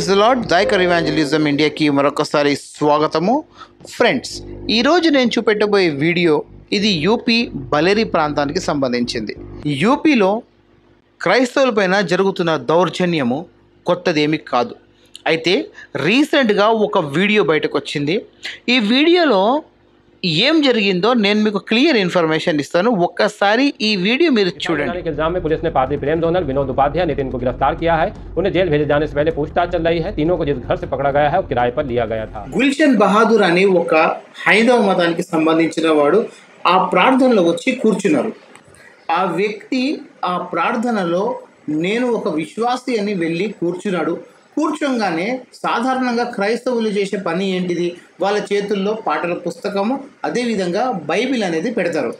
Praise the lord. దైకర్ evangelism ఇండియాకి మరొకసారి స్వాగతము. ఫ్రెండ్స్, ఈరోజు నేను చూపెట్టబోయే వీడియో ఇది యూపీ బలేరి ప్రాంతానికి సంబంధించింది. యూపీలో క్రైస్తవులపైన జరుగుతున్న దౌర్జన్యము కొత్తదేమీ కాదు. అయితే రీసెంట్గా ఒక వీడియో బయటకు వచ్చింది. ఈ వీడియోలో ఏం జరిగిందో నేను మీకు క్లియర్ ఇన్ఫర్మేషన్ ఇస్తాను. ఒక్కసారి ఈ వీడియో మీరు చూడండి. इल्जाम में पुलिस ने पादरी प्रेम जोनल, विनोद उपाध्याय, नितिन को गिरफ्तार किया है। उन्हें जेल भेजे जाने से पहले पूछताछ चल रही है। तीनों को जिस घर से पकड़ा गया है वो किराए पर लिया गया था। గుల్షన్ బహాదూర్ అని ఒక హైందవ మతానికి సంబంధించిన వాడు ఆ ప్రార్థనలో వచ్చి కూర్చున్నారు. ఆ వ్యక్తి ఆ ప్రార్థనలో నేను ఒక విశ్వాసి అని వెళ్ళి కూర్చున్నాడు. కూర్చోగానే సాధారణంగా క్రైస్తవులు చేసే పని ఏంటిది? వాళ్ళ చేతుల్లో పాటల పుస్తకము, అదేవిధంగా బైబిల్ అనేది పెడతారు.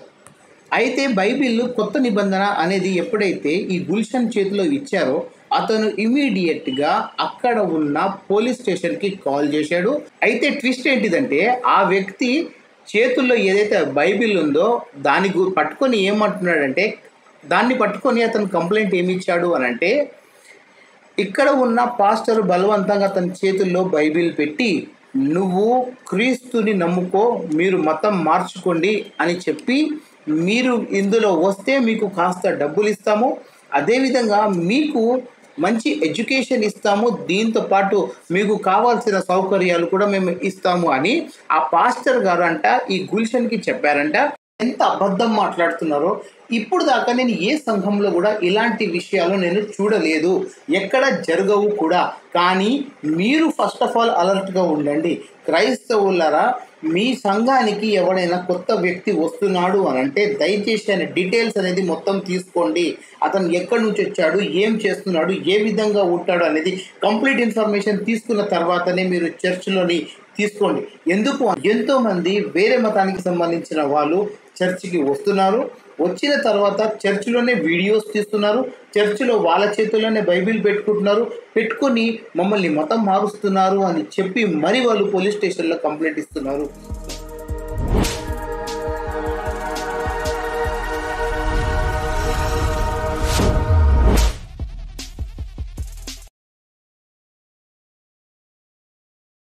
అయితే బైబిల్ కొత్త నిబంధన అనేది ఎప్పుడైతే ఈ గుల్షన్ చేతిలో ఇచ్చారో అతను ఇమీడియట్గా అక్కడ ఉన్న పోలీస్ స్టేషన్కి కాల్ చేశాడు. అయితే ట్విస్ట్ ఏంటిదంటే ఆ వ్యక్తి చేతుల్లో ఏదైతే బైబిల్ ఉందో దాన్ని పట్టుకొని ఏమంటున్నాడంటే, దాన్ని పట్టుకొని అతను కంప్లైంట్ ఏమి ఇచ్చాడు అని అంటే, ఇక్కడ ఉన్న పాస్టర్ బలవంతంగా తన చేతుల్లో బైబిల్ పెట్టి నువ్వు క్రీస్తుని నమ్ముకో, మీరు మతం మార్చుకోండి అని చెప్పి, మీరు ఇందులో వస్తే మీకు కాస్త డబ్బులు ఇస్తాము, అదేవిధంగా మీకు మంచి ఎడ్యుకేషన్ ఇస్తాము, దీంతో పాటు మీకు కావాల్సిన సౌకర్యాలు కూడా మేము ఇస్తాము అని ఆ పాస్టర్ గారు అంట ఈ గుల్షన్కి చెప్పారంట. ఎంత అబద్ధం మాట్లాడుతున్నారో! ఇప్పుడు దాకా నేను ఏ సంఘంలో కూడా ఇలాంటి విషయాలు నేను చూడలేదు, ఎక్కడ జరగవు కూడా. కానీ మీరు ఫస్ట్ ఆఫ్ ఆల్ అలర్ట్గా ఉండండి. క్రైస్తవులరా, మీ సంఘానికి ఎవడైనా కొత్త వ్యక్తి వస్తున్నాడు అని అంటే దయచేసి ఆయన డీటెయిల్స్ అనేది మొత్తం తీసుకోండి. అతను ఎక్కడి నుంచి వచ్చాడు, ఏం చేస్తున్నాడు, ఏ విధంగా ఉంటాడు అనేది కంప్లీట్ ఇన్ఫర్మేషన్ తీసుకున్న తర్వాతనే మీరు చర్చిలోని తీసుకోండి. ఎందుకు? ఎంతోమంది వేరే మతానికి సంబంధించిన వాళ్ళు చర్చికి వస్తున్నారు. వచ్చిన తర్వాత చర్చిలోనే వీడియోస్ తీస్తున్నారు, చర్చిలో వాళ్ళ చేతుల్లోనే బైబిల్ పెట్టుకొని మమ్మల్ని మతం మారుస్తున్నారు అని చెప్పి మరి వాళ్ళు పోలీస్ స్టేషన్లో కంప్లైంట్ ఇస్తున్నారు.